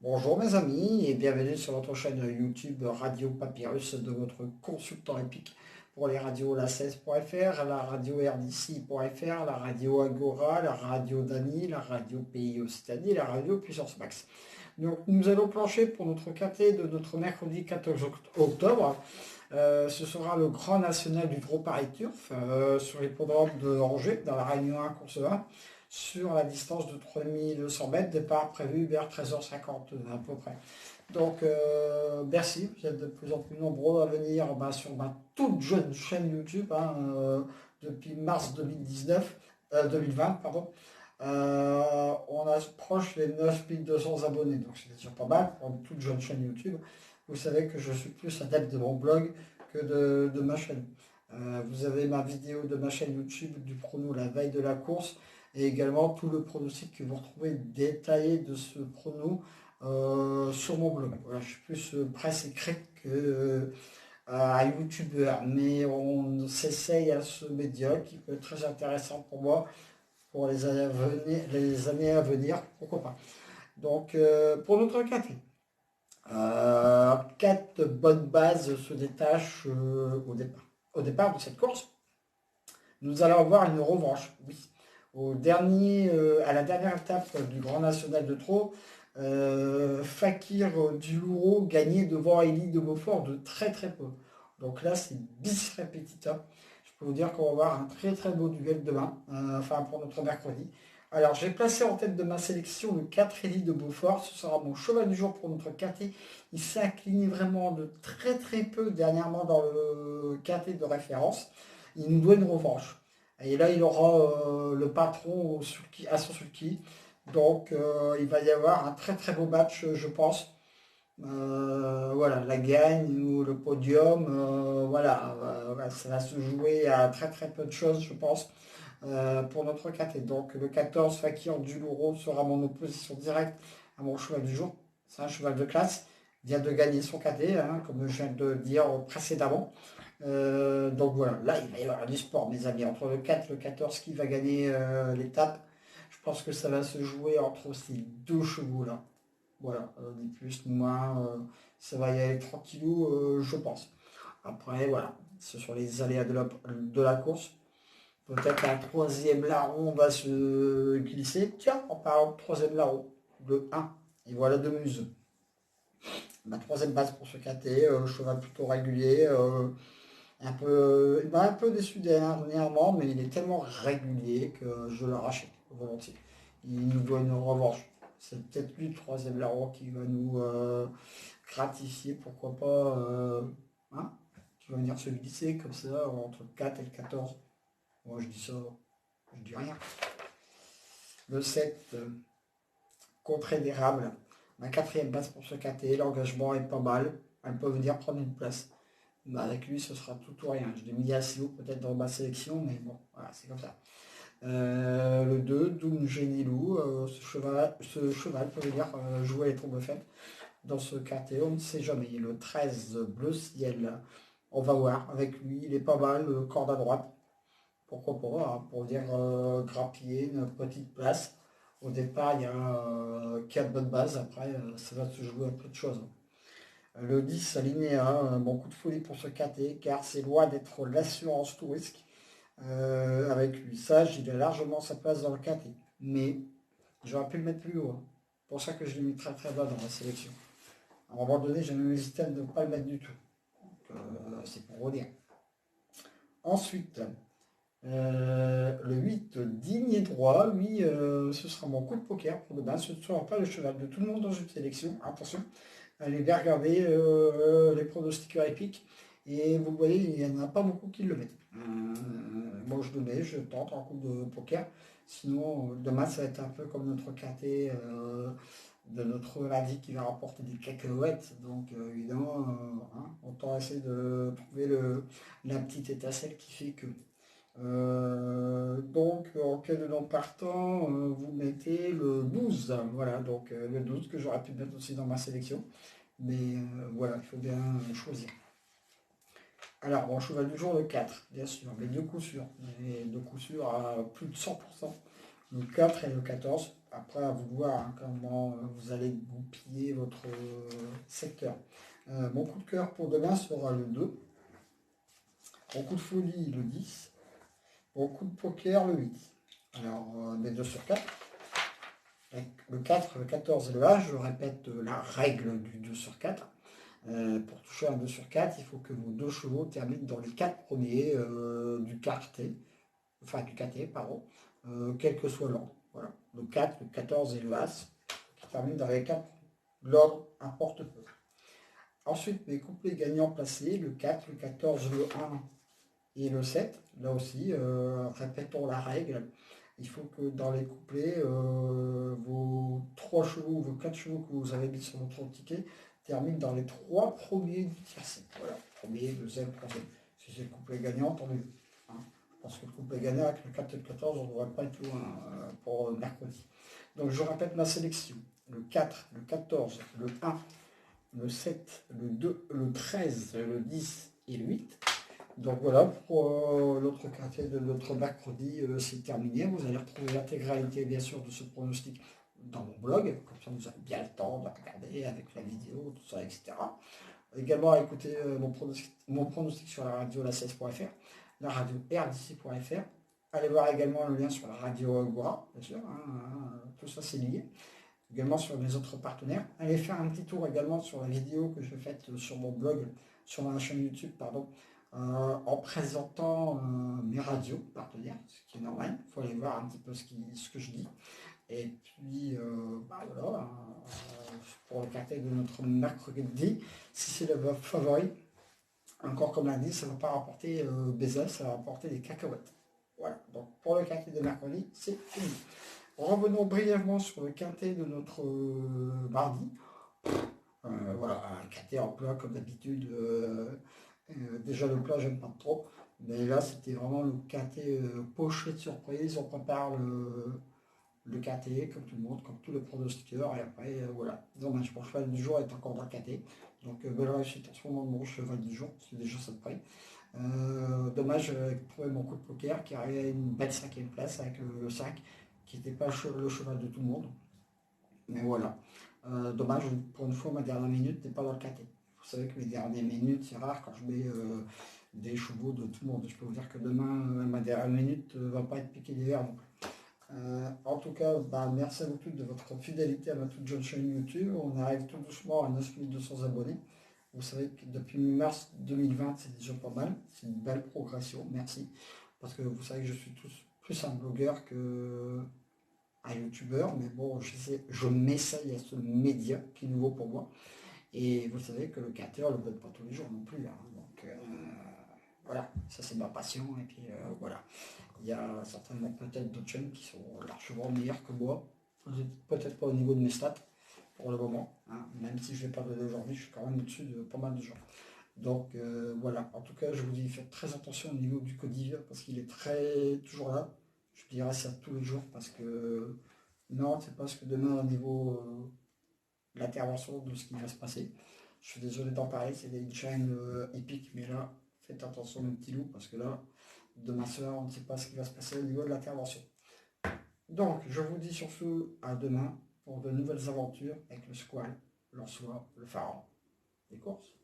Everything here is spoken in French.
Bonjour mes amis et bienvenue sur votre chaîne YouTube Radio Papyrus de votre consultant épique pour les radios la 16.fr, la radio RDC.fr, la radio Agora, la radio Dany, la radio Pays Occitanie, la radio Puissance Max. Donc nous allons plancher pour notre KT de notre mercredi 14 octobre. Ce sera le Grand National du Gros Paris Turf sur l'hippodrome de Angers dans la Réunion 1 course 1 sur la distance de 3200 mètres, départ prévu vers 13h50 à peu près. Donc merci, vous êtes de plus en plus nombreux à venir sur ma toute jeune chaîne YouTube depuis mars 2020, pardon. On approche les 9200 abonnés, donc c'est déjà pas mal pour une toute jeune chaîne YouTube. Vous savez que je suis plus adepte de mon blog que de ma chaîne. Vous avez ma vidéo de ma chaîne YouTube du prono la veille de la course et également tout le pronostic que vous retrouvez détaillé de ce prono sur mon blog. Voilà, je suis plus presse écrite que à youtubeur, mais on s'essaye à ce média qui peut être très intéressant pour moi pour les années à venir, pourquoi pas. Donc pour notre café, 4 bonnes bases se détachent au départ de cette course. Nous allons avoir une revanche, oui. À la dernière étape du Grand National de Trot, Fakir Dulouro gagnait devant Élie de Beaufort de très très peu. Donc là, c'est bis repetita. Je peux vous dire qu'on va avoir un très très beau duel demain, pour notre mercredi. Alors, j'ai placé en tête de ma sélection le 4 Élie de Beaufort. Ce sera mon cheval du jour pour notre KT. Il s'est incliné vraiment de très très peu dernièrement dans le KT de référence. Il nous doit une revanche. Et là, il aura le patron à son sulky. Donc, il va y avoir un très très beau match, je pense. Voilà, la gagne ou le podium, ça va se jouer à très très peu de choses, je pense, pour notre KT. Donc, le 14, Fakir Dulouro sera mon opposition directe à mon cheval du jour. C'est un cheval de classe. Il vient de gagner son KT, comme je viens de le dire précédemment. Donc voilà, là il va y avoir du sport mes amis, entre le 4 et le 14 qui va gagner l'étape. Je pense que ça va se jouer entre ces deux chevaux là. Voilà, ni plus ni moins, ça va y aller tranquillou je pense. Après voilà, ce sont les aléas de la course. Peut-être un troisième larron va se glisser. Tiens, en parlant de troisième larron, de 1. Et voilà de Muse. Ma troisième base pour ce KT, cheval plutôt régulier. Il m'a un peu déçu dernièrement, mais il est tellement régulier que je le rachète volontiers. Il nous doit une revanche. C'est peut-être lui le troisième larron qui va nous gratifier, pourquoi pas, qui va venir se glisser comme ça entre le 4 et le 14. Moi je dis ça, je dis rien. Le 7, contre d'érable. Ma quatrième base pour ce KT, l'engagement est pas mal. Elle peut venir prendre une place. Avec lui, ce sera tout ou rien. Je l'ai mis assez haut peut-être dans ma sélection, mais bon, voilà, c'est comme ça. Le 2, Doom Genilou, ce cheval peut venir jouer les trompes faites dans ce KT, on ne sait jamais. Le 13, Bleu Ciel, on va voir. Avec lui, il est pas mal, corde à droite. Pourquoi pas, pour dire grappiller une petite place. Au départ, il y a 4 bonnes bases. Après, ça va se jouer à peu de choses. Le 10 alinéa, bon coup de folie pour ce KT, car c'est loin d'être l'assurance tout risque. Avec lui, sage, il a largement sa place dans le KT. Mais j'aurais pu le mettre plus haut. C'est pour ça que je l'ai mis très très bas dans la sélection. À un moment donné, j'ai même hésité à ne pas le mettre du tout. C'est pour vous dire. Ensuite, le 8, digne et droit, lui, ce sera mon coup de poker pour demain. Ce ne sera pas le cheval de tout le monde dans une sélection. Attention, allez bien regarder les pronostiqueurs épiques. Et vous voyez, il n'y en a pas beaucoup qui le mettent. Moi, je le mets, je tente en coup de poker. Sinon, demain, ça va être un peu comme notre KT de notre lundi qui va rapporter des cacahuètes. Donc, évidemment, autant essayer de trouver la petite étincelle qui fait que. Donc, en cas de non partant, vous mettez le 12. Voilà, donc le 12 que j'aurais pu mettre aussi dans ma sélection. Mais voilà, il faut bien choisir. Alors, bon, cheval du jour, le 4, bien sûr, mais deux coups sûrs. Mais deux coups sûrs à plus de 100%. Le 4 et le 14. Après, à vous de voir comment vous vous allez goupiller votre secteur. Mon coup de cœur pour demain sera le 2. Mon coup de folie le 10. Mon coup de poker le 8. Alors, des 2 sur 4. Avec le 4, le 14 et le H, je répète la règle du 2 sur 4. Pour toucher un 2 sur 4, il faut que vos 2 chevaux terminent dans les 4 premiers du quartet, enfin du KT, pardon, quel que soit l'ordre. Voilà. Le 4, le 14 et le As, qui terminent dans les 4. L'ordre importe peu. Ensuite, mes couplets gagnants placés, le 4, le 14, le 1 et le 7. Là aussi, répétons la règle. Il faut que dans les couplets, vos 3 chevaux, vos 4 chevaux que vous avez mis sur votre ticket terminent dans les 3 premiers du tiercé. Voilà, premier, deuxième, troisième. Si c'est le couplet gagnant, tant mieux. Hein. Parce que le couplet gagnant avec le 4 et le 14, on ne devrait pas être loin pour mercredi. Donc je répète ma sélection. Le 4, le 14, le 1, le 7, le 2, le 13, le 10 et le 8. Donc voilà, pour l'autre quartier de notre mercredi, c'est terminé. Vous allez retrouver l'intégralité, bien sûr, de ce pronostic dans mon blog. Comme ça, vous avez bien le temps de regarder avec la vidéo, tout ça, etc. Également, à écouter mon pronostic sur la radio la16.fr, la radio rdc.fr. Allez voir également le lien sur la radio Agora, bien sûr. Tout ça, c'est lié. Également sur mes autres partenaires. Allez faire un petit tour également sur la vidéo que je fais sur mon blog, sur ma chaîne YouTube, pardon, en présentant mes radios partenaires, ce qui est normal. Il faut aller voir un petit peu ce que je dis. Et puis, voilà, pour le quartier de notre mercredi, si c'est le favori, encore comme l'a dit, ça ne va pas rapporter Bezos, ça va rapporter des cacahuètes. Voilà, donc pour le quartier de mercredi, c'est fini. Revenons brièvement sur le quintet de notre mardi. Voilà, un quintet en plat comme d'habitude. Déjà le plat, j'aime pas trop. Mais là, c'était vraiment le quintet poché de surprise. On prépare le quintet comme tout le monde, comme tous les pronostiqueurs. Et après, voilà. Dommage, mon cheval du jour est encore dans le quintet. Donc, belle réussite en ce moment de mon cheval du jour. C'est déjà ça de près. Dommage, j'ai trouvé mon coup de poker qui arrivait à une belle 5e place avec le 5 qui n'était pas le cheval de tout le monde. Mais voilà. Dommage, pour une fois, ma dernière minute n'est pas dans le quintet. Vous savez que mes dernières minutes, c'est rare quand je mets des chevaux de tout le monde. Je peux vous dire que demain, ma dernière minute ne va pas être piquée d'hiver non plus. En tout cas, merci à vous tous de votre fidélité à ma toute jeune chaîne YouTube. On arrive tout doucement à 9200 abonnés. Vous savez que depuis mars 2020, c'est déjà pas mal. C'est une belle progression, merci. Parce que vous savez que je suis plus un blogueur que un youtubeur. Mais bon, je m'essaye à ce média qui est nouveau pour moi. Et vous savez que le quintet, ne le donne pas tous les jours non plus. Hein. Donc voilà, ça c'est ma passion. Et puis voilà. Il y a certainement peut-être d'autres chaînes qui sont largement meilleures que moi. Peut-être pas au niveau de mes stats pour le moment. Hein. Même si je ne vais pas donner aujourd'hui, je suis quand même au-dessus de pas mal de gens. Donc voilà, en tout cas, je vous dis, faites très attention au niveau du codivia parce qu'il est toujours là. Je dirais ça tous les jours parce que non, c'est parce que demain au niveau de l'intervention de ce qui va se passer. Je suis désolé d'en parler, c'est une chaîne épique, mais là, faites attention mes petits loups parce que là, demain soir, on ne sait pas ce qui va se passer au niveau de l'intervention. Donc, je vous dis sur ce, à demain pour de nouvelles aventures avec le squal, l'ansois, le pharaon, les courses.